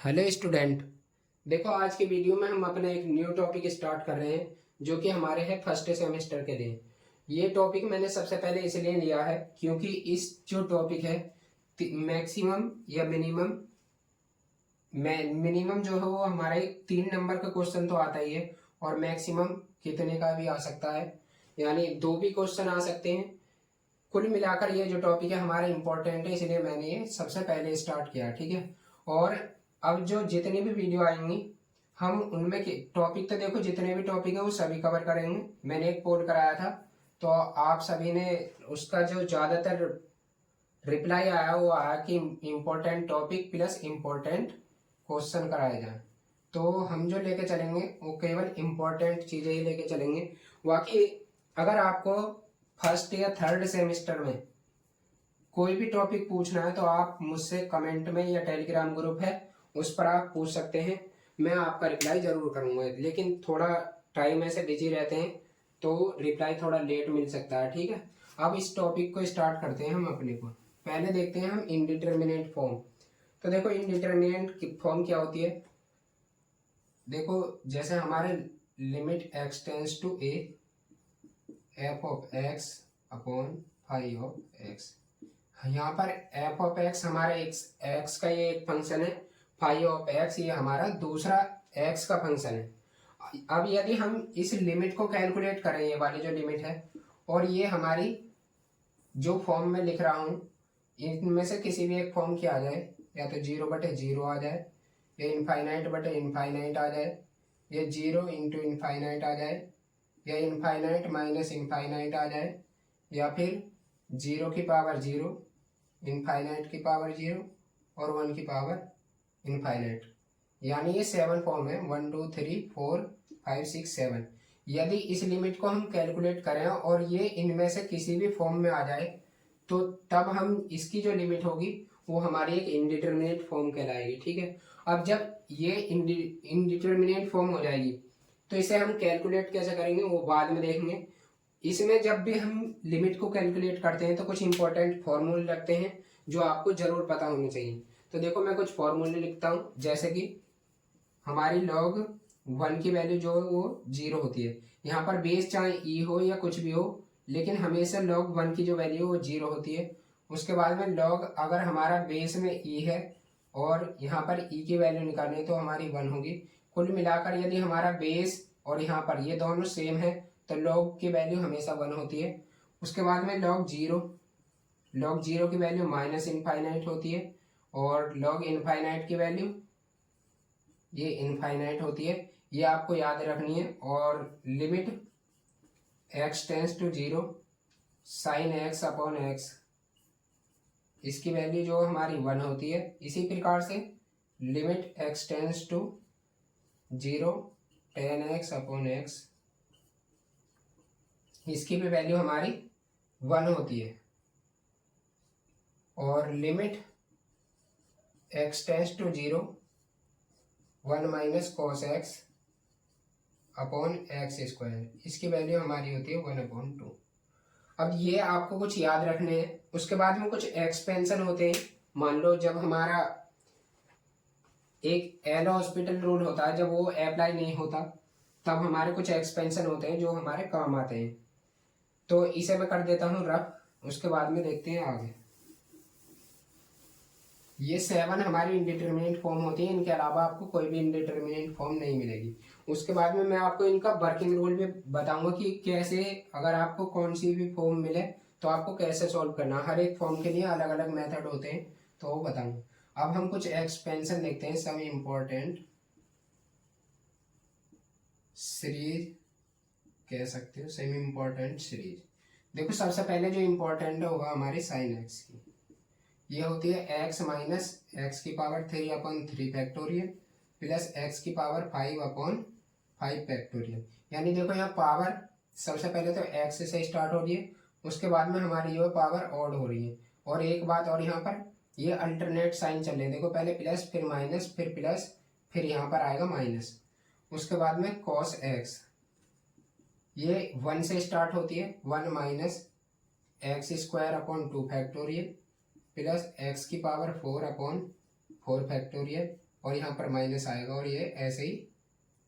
Hello student. देखो आज की वीडियो में हम अपना एक न्यू टॉपिक स्टार्ट कर रहे हैं जो कि हमारे है फर्स्ट सेमेस्टर के लिए। ये टॉपिक मैंने सबसे पहले इसलिए लिया है क्योंकि इस जो टॉपिक है मैक्सिमम या मिनिमम जो है वो हमारे 3 नंबर का क्वेश्चन तो आता ही है और मैक्सिमम कितने का भी आ सकता है, यानी 2 भी क्वेश्चन आ सकते हैं। कुल मिलाकर ये जो टॉपिक है हमारा इम्पोर्टेंट है, इसलिए मैंने ये सबसे पहले स्टार्ट किया। ठीक है। और अब जो जितनी भी वीडियो आएंगी हम उनमें के टॉपिक तो देखो जितने भी टॉपिक है वो सभी कवर करेंगे। मैंने एक पोल कराया था तो आप सभी ने उसका जो ज़्यादातर रिप्लाई आया वो आया कि important topic plus important question कराए जाए। तो हम जो लेके चलेंगे वो केवल इम्पोर्टेंट चीज़ें ही लेके चलेंगे। बाकी अगर आपको फर्स्ट या थर्ड सेमेस्टर में कोई भी टॉपिक पूछना है तो आप मुझसे कमेंट में या टेलीग्राम ग्रुप है उस पर आप पूछ सकते हैं, मैं आपका रिप्लाई जरूर करूंगा। लेकिन थोड़ा टाइम ऐसे बिजी रहते हैं तो रिप्लाई थोड़ा लेट मिल सकता है। ठीक है। अब इस टॉपिक को स्टार्ट करते हैं हम अपने को। पहले देखते हैं हम इनडिटर्मिनेट फॉर्म। तो देखो इनडिटर्मिनेट फॉर्म क्या होती है। देखो जैसे हमारे limit x tends to A F of x upon five of x. यहाँ पर एफ ऑफ एक्स हमारा एक्स का ये एक फंक्शन है, फाइव ऑफ एक्स ये हमारा दूसरा एक्स का फंक्शन है। अब यदि हम इस लिमिट को कैलकुलेट करें, ये वाली जो लिमिट है, और ये हमारी जो फॉर्म में लिख रहा हूँ इनमें से किसी भी एक फॉर्म की आ जाए, या तो 0/0 आ जाए, या इनफाइनाइट आ जाए, या 0 इंटू इनफाइनाइट आ जाए, या इनफाइनाइट माइनस इनफाइनाइट आ जाए, या फिर 0 की पावर 0, इनफाइनाइट की पावर 0 और 1 की पावर इनफाइनाइट, यानी ये 7 फॉर्म है, 1 2 3 4 5 6 7। यदि इस लिमिट को हम कैलकुलेट करें और ये इनमें से किसी भी फॉर्म में आ जाए तो तब हम इसकी जो लिमिट होगी वो हमारी एक इनडिटर्मिनेट फॉर्म कहलाएगी। ठीक है। अब जब ये इनडिटर्मिनेट फॉर्म हो जाएगी तो इसे हम कैलकुलेट कैसे करेंगे वो बाद में देखेंगे। इसमें जब भी हम लिमिट को कैलकुलेट करते हैं तो कुछ इंपॉर्टेंट फॉर्मूले लगते हैं जो आपको जरूर पता होने चाहिए। तो देखो मैं कुछ फॉर्मूले लिखता हूँ, जैसे कि हमारी log 1 की वैल्यू जो है वो 0 होती है। यहाँ पर बेस चाहे ई हो या कुछ भी हो, लेकिन हमेशा log 1 की जो वैल्यू है वो 0 होती है। उसके बाद में log अगर हमारा बेस में ई है और यहाँ पर ई की वैल्यू निकालनी है तो हमारी 1 होगी। कुल मिलाकर यदि हमारा बेस और यहाँ पर ये दोनों सेम है तो log की वैल्यू हमेशा 1 होती है। उसके बाद में log 0 की वैल्यू माइनस इनफाइनाइट होती है, और log इनफाइनाइट की वैल्यू ये इनफाइनाइट होती है। ये आपको याद रखनी है। और limit x tends to 0 sine x upon x, इसकी वैल्यू जो हमारी 1 होती है। इसी प्रकार से limit x tends to 0 tan x upon x, इसकी भी वैल्यू हमारी 1 होती है। और limit x tends to 0 1 minus cos x upon x square, इसकी वैल्यू हमारी होती है 1/2। अब ये आपको कुछ याद रखने हैं। उसके बाद में कुछ एक्सपेंशन होते हैं। मान लो जब हमारा एक एल हॉस्पिटल रूल होता है, जब वो अप्लाई नहीं होता तब हमारे कुछ एक्सपेंशन होते हैं जो हमारे काम आते हैं। तो इसे मैं कर देता हूँ रफ, उसके बाद में देखते हैं आगे। ये 7 हमारी इंडिटरमिनेट फॉर्म होती है, इनके अलावा आपको कोई भी इंडिटरमिनेट फॉर्म नहीं मिलेगी। उसके बाद में मैं आपको इनका वर्किंग रूल भी बताऊंगा कि कैसे अगर आपको कौन सी भी फॉर्म मिले तो आपको कैसे सॉल्व करना। हर एक फॉर्म के लिए अलग अलग मेथड होते हैं तो वो बताऊंगा। अब हम कुछ एक्सपेंशन देखते हैं, सम इम्पोर्टेंट सीरीज कह सकते हो, सेमी इम्पोर्टेंट सीरीज। देखो सबसे पहले जो इम्पोर्टेंट होगा हमारी साइन एक्स की, ये होती है x माइनस एक्स की पावर 3/3 फैक्टोरियल प्लस एक्स की पावर 5/5 फैक्टोरियल। यानी देखो यहाँ पावर सबसे पहले तो x से स्टार्ट हो रही है, उसके बाद में हमारी ये पावर ऑड हो रही है। और एक बात और, यहाँ पर ये अल्टरनेट साइन चल रहे हैं। देखो पहले प्लस फिर माइनस फिर प्लस फिर यहाँ पर आएगा माइनस। उसके बाद में कॉस एक्स, ये 1 से स्टार्ट होती है, 1 minus x square upon 2 factorial plus x की पावर 4/4 फैक्टोरियल और यहाँ पर माइनस आएगा और ये ऐसे ही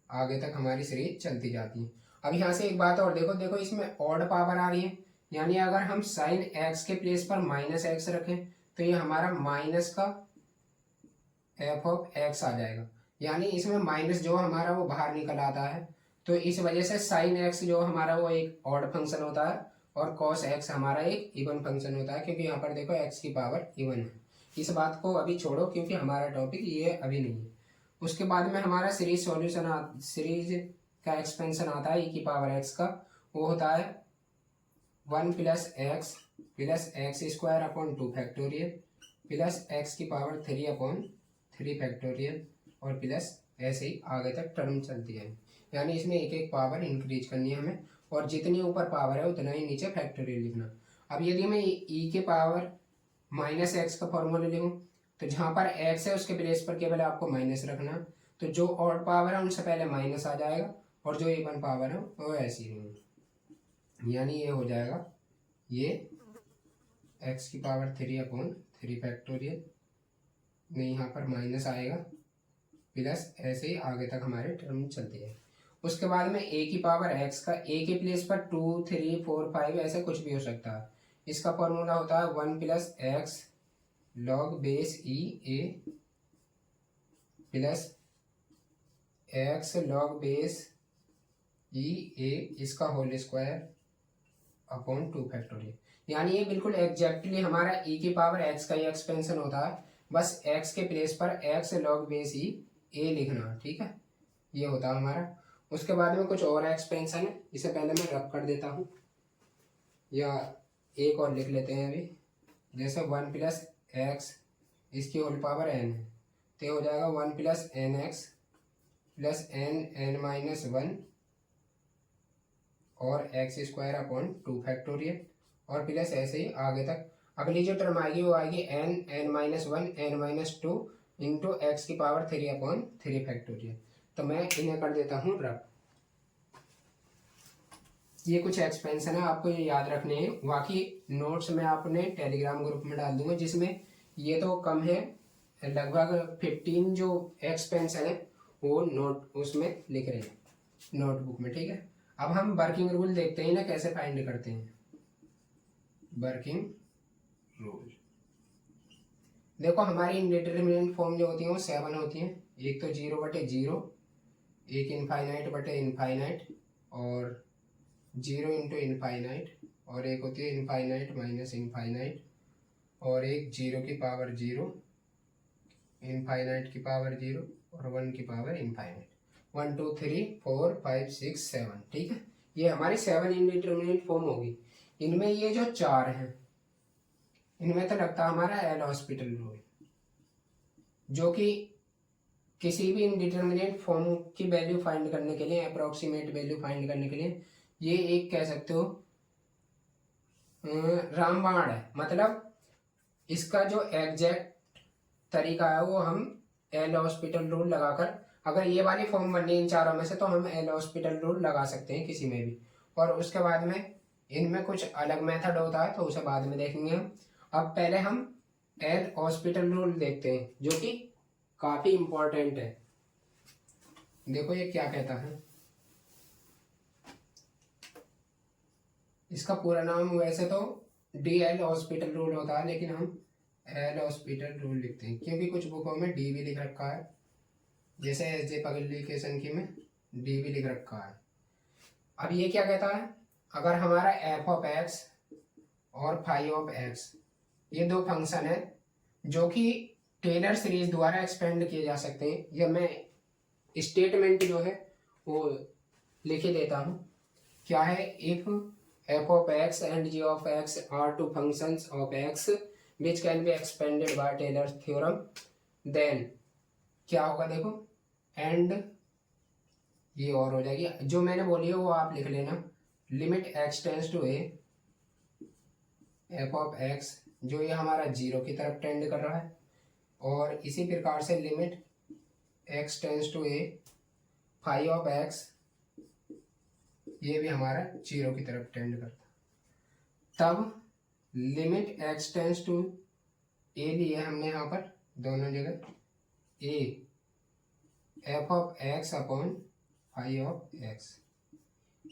आगे तक हमारी सीरीज चलती जाती है। अब यहाँ से एक बात और देखो, देखो इसमें ऑड पावर आ रही है, यानी अगर हम साइन एक्स के प्लेस पर माइनस एक्स रखें तो ये हमारा माइनस का एफ ऑफ एक्स आ जाएगा, यानी इसमें माइनस जो हमारा वो बाहर निकल आता है। तो इस वजह से साइन एक्स जो हमारा वो एक ऑड फंक्शन होता है और कॉस एक्स हमारा एक इवन फंक्शन होता है, क्योंकि यहाँ पर देखो एक्स की पावर इवन है। इस बात को अभी छोड़ो क्योंकि हमारा टॉपिक ये अभी नहीं है। उसके बाद में हमारा सीरीज सॉल्यूशन सीरीज का एक्सपेंशन आता है ई की पावर एक्स का, वो होता है 1 plus x square upon 2 factorial plus x की पावर 3 अपॉन 3 फैक्टोरियल और प्लस ऐसे ही आगे तक टर्म चलती है, यानी इसमें एक एक पावर इंक्रीज करनी है हमें, और जितनी ऊपर पावर है उतना ही नीचे फैक्टोरियल लिखना। अब यदि मैं ई के पावर माइनस एक्स का फॉर्मूला लिखूँ तो जहाँ पर एक्स है उसके प्लेस पर केवल आपको माइनस रखना, तो जो ऑड पावर है उनसे पहले माइनस आ जाएगा और जो इवन पावर है वो ऐसी ही, यानी ये हो जाएगा ये एक्स की पावर 3 अपॉन 3 फैक्टोरियल, नहीं यहाँ पर माइनस आएगा प्लस ऐसे ही आगे तक हमारे टर्म चलते हैं। उसके बाद में ए की पावर एक्स का ए के प्लेस पर 2 3 4 5 ऐसे कुछ भी हो सकता है। इसका फॉर्मूला होता है 1 प्लस एक्स लॉग बेस ई ए प्लस एक्स लॉग बेस ई ए इसका होल स्क्वायर अपॉन 2 फैक्टोरियल, यानी ये बिल्कुल एग्जैक्टली हमारा ई की पावर एक्स का ही एक्सपेंशन होता है, बस एक्स के प्लेस पर एक्स लॉग बेस ई ए लिखना, ठीक है, ये होता है हमारा। उसके बाद में कुछ और एक्सपेंशन है, इसे पहले मैं रब कर देता हूँ या एक और लिख लेते हैं अभी, जैसे 1 प्लस एक्स इसकी होल पावर एन है तो ये हो जाएगा 1 plus n x plus n minus 1 और एक्स स्क्वायर अपॉन 2 फैक्टोरियल और प्लस ऐसे ही आगे तक। अगली जो टर्म आएगी वो आएगी n minus 1 n minus 2 into x की पावर 3 अपॉन 3 फैक्टोरियल। तो मैं इन्हें कर देता हूँ रब। ये कुछ एक्सपेंशन है, आपको ये याद रखने हैं, बाकी नोट्स मैं अपने टेलीग्राम ग्रुप में डाल दूंगा, जिसमें ये तो कम है, लगभग 15 जो एक्सपेंशन है वो नोट उसमें लिख रहे हैं नोटबुक में, ठीक है। अब हम वर्किंग रूल देखते हैं ना कैसे फाइंड करते हैं। वर्किंग रूल देखो, हमारी इंडिटरमिनेंट फॉर्म जो होती है वो 7 होती हैं। एक तो 0/0, एक इनफाइनाइट बटे इनफाइनाइट और 0 इंटू इनफाइनाइट, और एक होती है इनफाइनाइट माइनस इनफाइनाइट, और एक 0 की पावर 0, इनफाइनाइट की पावर 0 और 1 की पावर इनफाइनाइट। 1 2 3 4 5 6 7, ठीक है। ये हमारी 7 इंडिटरमिनेट फॉर्म होगी। इनमें ये जो 4 हैं इनमें तो लगता है हमारा एल हॉस्पिटल रूल, जो कि किसी भी इंडिटरमिनेट फॉर्म की वैल्यू फाइंड करने के लिए, अप्रोक्सीमेट वैल्यू फाइंड करने के लिए ये एक कह सकते हो रामबाण है। मतलब इसका जो एग्जैक्ट तरीका है वो हम एल हॉस्पिटल रूल लगाकर, अगर ये वाली फॉर्म बननी है इन चारों में से तो हम एल हॉस्पिटल रूल लगा सकते हैं किसी में भी, और उसके बाद में इनमें कुछ अलग मेथड होता है तो उसे बाद में देखेंगे हम। अब पहले हम एल हॉस्पिटल रूल देखते हैं जो कि काफी इंपॉर्टेंट है। देखो ये क्या कहता है, इसका पूरा नाम वैसे तो डी एल हॉस्पिटल रूल होता है, लेकिन हम एल हॉस्पिटल रूल लिखते हैं क्योंकि कुछ बुकों में डी भी लिख रखा है, जैसे एस जे पब्लिकेशन की में डी भी लिख रखा है। अब ये क्या कहता है, अगर हमारा एफ ऑफ एक्स और फाई ऑफ एक्स ये दो फंक्शन है जो कि टेलर सीरीज द्वारा एक्सपेंड किए जा सकते हैं, या मैं स्टेटमेंट जो है वो लिख ही देता हूँ। क्या है, if f of x and g of x are two functions of x which can be expanded by Taylor's theorem, then क्या होगा देखो, एंड ये और हो जाएगी, जो मैंने बोली है वो आप लिख लेना। Limit x tends to a f of x, जो ये हमारा 0 की तरफ टेंड कर रहा है, और इसी प्रकार से limit x tends to a phi of x, ये भी हमारा 0 की तरफ टेंड करता। तब limit x tends to a लिए हमने यहाँ पर दोनों जगह a f of x upon phi of x,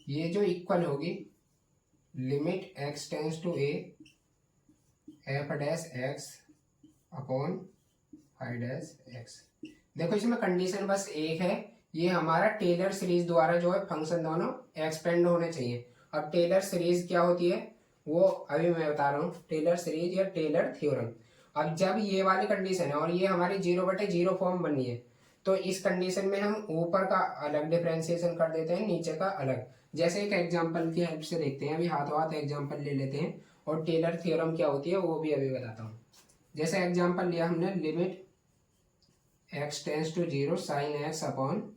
ये जो इक्वल होगी limit x tends to A F dash x upon phi dash x. देखो इसमें कंडीशन बस एक है, ये हमारा टेलर सीरीज द्वारा जो है फंक्शन दोनों एक्सपेंड होने चाहिए। अब टेलर सीरीज क्या होती है वो अभी मैं बता रहा हूँ, टेलर सीरीज या टेलर थ्योरम। अब जब ये वाली कंडीशन है और ये हमारी 0/0 फॉर्म बनी है, तो इस कंडीशन में हम ऊपर का अलग डिफरेंशिएशन कर देते हैं, नीचे का अलग। जैसे एक एग्जांपल की हेल्प से देखते हैं, अभी हाथों हाथ एग्जांपल ले लेते हैं और टेलर थ्योरम क्या होती है वो भी अभी बताता हूँ। जैसे एग्जांपल लिया हमने, limit x tends to 0 sine x upon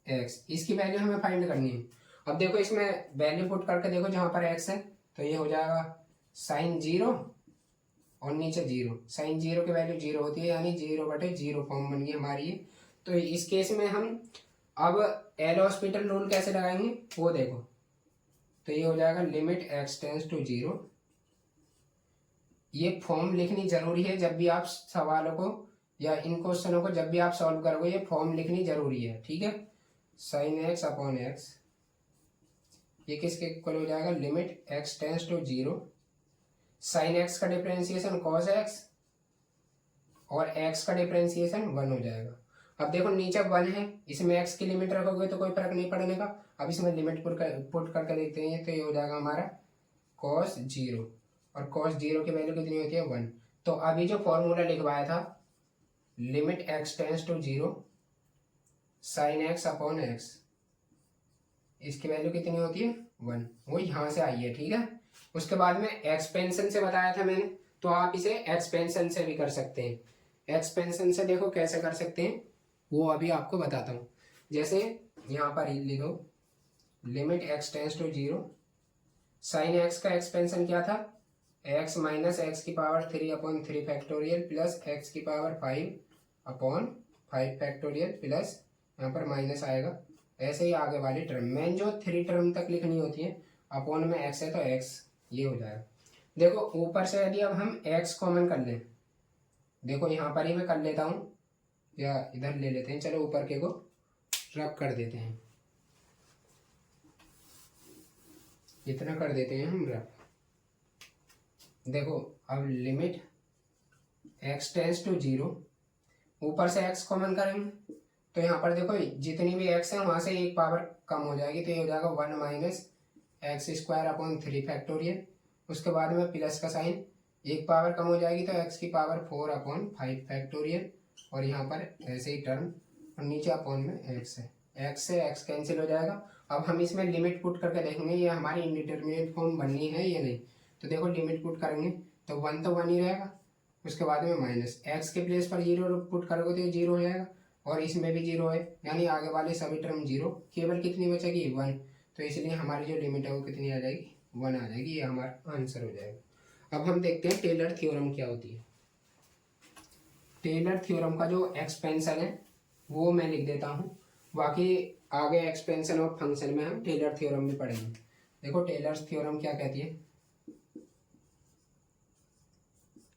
x, इसकी वैल्यू हमें फाइंड करनी है। अब देखो इसमें वैल्यू पुट करके देखो, जहां पर एक्स है तो ये हो जाएगा साइन 0 और नीचे 0, साइन 0 की वैल्यू 0 होती है, यानी 0/0 फॉर्म बन गई हमारी ये। तो इस केस में हम अब एल हॉस्पिटल रूल कैसे लगाएंगे वो देखो, तो ये हो जाएगा लिमिट एक्स टेंस टू 0। ये फॉर्म लिखनी जरूरी है जब भी आप सवालों को या इन क्वेश्चनों को जब भी आप सॉल्व करोगे, ये फॉर्म लिखनी जरूरी है, ठीक है। साइन एक्स अपॉन एक्स, ये किसके इक्वल हो जाएगा, limit x tends to 0 sine x का डिफरेंशिएशन कॉस एक्स और एक्स का डिफरेंशिएशन 1 हो जाएगा। अब देखो नीचे 1 है, इसमें एक्स की लिमिट रखोगे तो कोई फर्क नहीं पड़ने का। अब इसमें लिमिट पुट करके देखते हैं, तो ये हो जाएगा हमारा कॉस 0 और कॉस 0 की वैल्यू कितनी होती है 1। तो अभी जो फॉर्मूला लिखवाया था limit x tends to 0 sine x upon x, इसकी वैल्यू कितनी होती है 1, वो यहाँ से आई है, ठीक है। उसके बाद में एक्सपेंशन से बताया था मैंने, तो आप इसे एक्सपेंशन से भी कर सकते हैं। एक्सपेंशन से देखो कैसे कर सकते हैं वो अभी आपको बताता हूँ। जैसे यहाँ पर लिखो limit x tends to 0 sine x का एक्सपेंशन क्या था, एक्स माइनस एक्स की power 3 upon 3 factorial plus x की पावर 5 अपॉन 5 फैक्टोरियल प्लस यहाँ पर माइनस आएगा। ऐसे ही आगे वाली टर्म मेन जो 3 टर्म तक लिखनी होती है, अपॉन में एक्स है तो एक्स, ये हो जाएगा। देखो ऊपर से यदि अब हम एक्स कॉमन कर लें, देखो यहाँ पर ही मैं कर लेता हूँ या इधर ले लेते हैं, चलो ऊपर के को रब कर देते हैं, इतना कर देते हैं हम रब। देखो अब लिमिट एक्स टेंस टू 0, ऊपर से एक्स कॉमन करेंगे तो यहाँ पर देखो जितनी भी एक्स है वहाँ से एक पावर कम हो जाएगी, तो ये हो जाएगा 1 minus x square upon 3 factorial. उसके बाद में प्लस का साइन, एक पावर कम हो जाएगी तो एक्स की पावर 4 अपॉन 5 फैक्टोरियल, और यहाँ पर ऐसे ही टर्म और नीचे अपॉन में एक्स है, एक्स से एक्स कैंसिल हो जाएगा। अब हम इसमें लिमिट पुट करके देखेंगे ये हमारी इंडिटरमिनेट फॉर्म बननी है या नहीं। तो देखो लिमिट पुट करेंगे तो 1 तो 1 ही रहेगा, उसके बाद में माइनस एक्स के प्लेस पर 0 पुट करोगे तो ये 0 हो जाएगा, और इसमें भी 0 है, यानी आगे वाले सभी टर्म 0, केवल कितनी बचेगी 1। तो इसलिए हमारी जो लिमिट है वो कितनी आ जाएगी 1 आ जाएगी, ये हमारा आंसर हो जाएगा। अब हम देखते हैं टेलर थ्योरम क्या होती है। टेलर थ्योरम का जो एक्सपेंशन है वो मैं लिख देता हूँ, बाकी आगे एक्सपेंशन और फंक्शन में हम टेलर थ्योरम भी पढ़ेंगे। देखो टेलर थ्योरम क्या कहती है,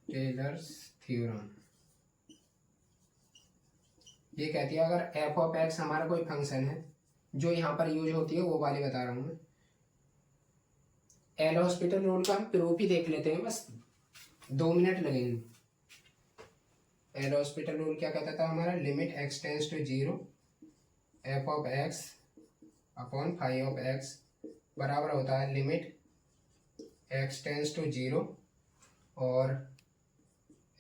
टेलर्स थ्योरम ये कहती है अगर एफ ऑफ एक्स हमारा कोई फंक्शन है, जो यहाँ पर यूज होती है वो वाली बता रहा हूँ मैं। एल हॉस्पिटल रूल का हम प्रूफ ही देख लेते हैं, बस 2 मिनट लगेंगे। एल हॉस्पिटल रूल क्या कहता था हमारा, limit x tends to 0 f of x upon five of x बराबर होता है लिमिट एक्स टेंस टू 0 और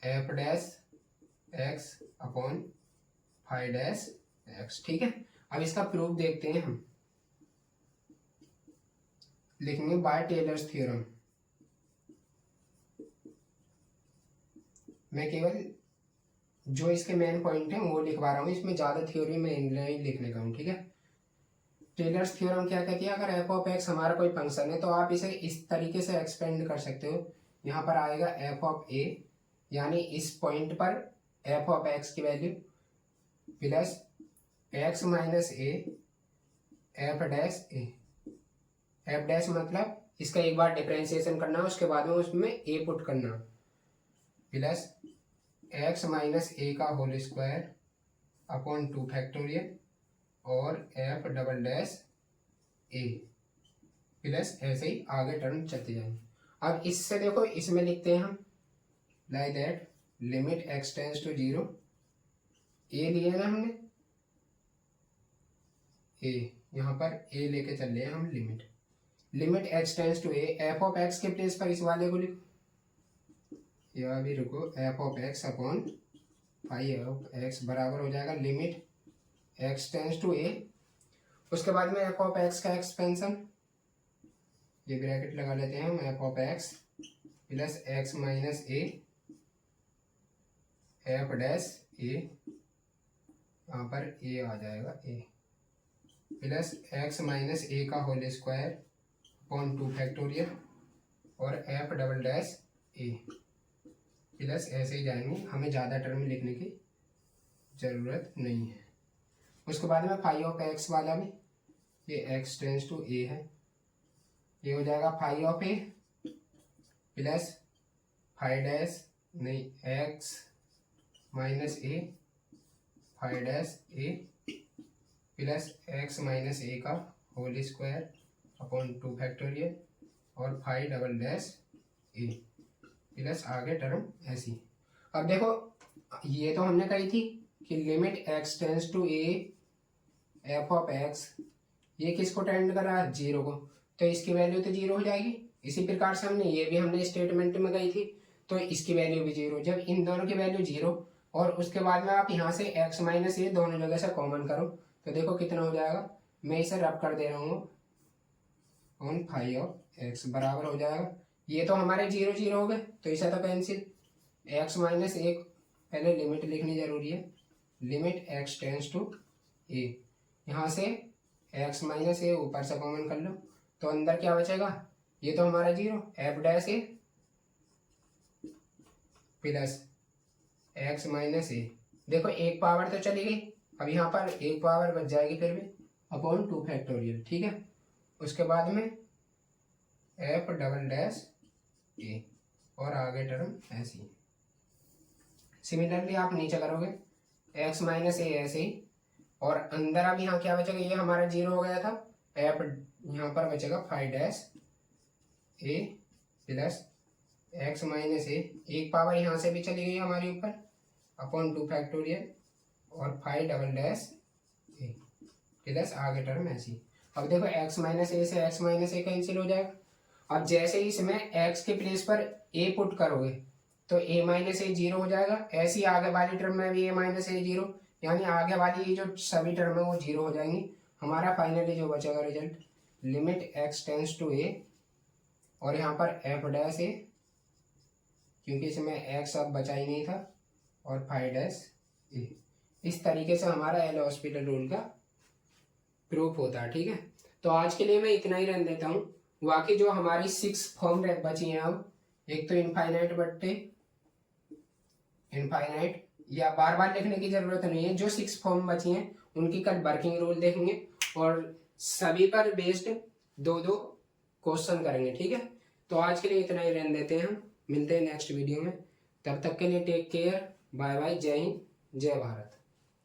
f dash x upon phi dash x, ठीक है। अब इसका प्रूफ देखते हैं हम, लिखेंगे बाय टेलर्स थ्योरम। मैं केवल जो इसके मेन पॉइंट हैं वो लिखवा रहा हूँ, इसमें ज़्यादा थ्योरी में नहीं लिखने का हूँ, ठीक है। टेलर्स थ्योरम क्या कहती है, अगर एफ ऑफ एक्स हमारा कोई फंक्शन है तो आप इसे इस तरीके से एक्सपेंड कर सकते हो। यहाँ पर आएगा एफ ऑफ ए, यानी इस पॉइंट पर एफ ऑफ एक्स की value plus x minus A F dash A. F dash मतलब इसका एक बार डिफरेंशिएशन करना, उसके बाद में उसमें ए पुट करना, प्लस एक्स माइनस ए का होल स्क्वायर अपॉन 2 फैक्टोरियल और F double dash a plus ऐसे ही आगे टर्म चलते जाएंगे। अब इससे देखो इसमें लिखते हैं हम like that limit x tends to 0, a लिए ना हमने, ए यहाँ पर ए लेके चल रहे हैं हम, limit x tends to A, F of X के प्लेस पर इस वाले को लिखो, या भी रुको, F of x upon five of x बराबर हो जाएगा limit x tends to A, उसके बाद में एफ ऑफ एक्स का एक्सपेंशन, ये ब्रैकेट लगा लेते हैं हम, F of X plus x minus A F dash A, यहाँ पर ए आ जाएगा A, plus x minus a का होल स्क्वायर अपॉन 2 फैक्टोरियल और F double dash a plus ऐसे ही जाएंगे, हमें ज़्यादा टर्म लिखने की ज़रूरत नहीं है। उसके बाद में फाइव ऑफ एक्स वाला भी, ये एक्स टेंस टू ए है, ये हो जाएगा phi of a plus phi dash नहीं x minus a phi dash a plus x minus a का होल स्क्वायर अपॉन 2 फैक्टोरियल और phi double dash a plus आगे टर्म ऐसी। अब देखो ये तो हमने कही थी कि limit x tends to A F of x, ये किसको टेंड कर रहा है, 0 को, तो इसकी वैल्यू तो 0 हो जाएगी। इसी प्रकार से हमने स्टेटमेंट में गई थी, तो इसकी वैल्यू भी 0। जब इन दोनों की वैल्यू 0 और उसके बाद में आप यहाँ से एक्स माइनस ए दोनों जगह से कॉमन करो, तो देखो कितना हो जाएगा, मैं इसे रब कर दे रहा हूँ ऑन फाइव ऑफ एक्स बराबर हो जाएगा, ये तो हमारे 0 0 हो गए, तो इसे तो कैंसिल, एक्स माइनस ए पहले लिमिट लिखनी जरूरी है, लिमिट एक्स टेंस टू ए, यहाँ से एक्स माइनस ए ऊपर से कॉमन कर लो, तो अंदर क्या बचेगा, ये तो हमारा 0 F dash a plus x minus ए, देखो एक पावर तो चली गई, अब यहाँ पर एक पावर बच जाएगी फिर भी अपॉन 2 फैक्टोरियल, ठीक है। उसके बाद में एफ डबल डैश ए और आगे टर्म ऐसी। सिमिलरली आप नीचे करोगे एक्स माइनस ए ऐसे ही, और अंदर अब यहाँ क्या बचेगा, ये हमारा 0 हो गया था, एफ यहाँ पर बचेगा five dash a plus x minus ए, एक पावर यहाँ से भी चली गई हमारे ऊपर अपॉन 2 फैक्टोरियल और phi double dash a plus आगे टर्म ऐसी। अब देखो एक्स माइनस ए से एक्स माइनस ए कैंसिल हो जाएगा। अब जैसे ही इसमें एक्स के प्लेस पर ए पुट करोगे तो ए माइनस ए 0 हो जाएगा, ऐसी आगे वाली टर्म में भी ए माइनस ए 0, यानी आगे वाली जो सभी टर्म है वो 0 हो जाएंगी। हमारा फाइनली जो बचेगा result limit x tends to A और यहाँ पर एफ डैश ए, क्योंकि इसमें एक्स अब बचा ही नहीं था, और फाइव डैश ए। इस तरीके से हमारा एल हॉस्पिटल रूल का प्रूफ होता है, ठीक है। तो आज के लिए मैं इतना ही रहने देता हूँ। बाकी जो हमारी 6 फॉर्म बची हैं अब, एक तो इनफाइनाइट बट्टे इनफाइनाइट, या बार बार लिखने की जरूरत नहीं है, जो 6 फॉर्म बची हैं उनकी कल वर्किंग रूल देखेंगे और सभी पर बेस्ड 2-2 क्वेश्चन करेंगे, ठीक है। तो आज के लिए इतना ही रहने देते हैं, हम मिलते हैं नेक्स्ट वीडियो में, तब तक के लिए टेक केयर, बाय बाय, जय हिंद, जय भारत।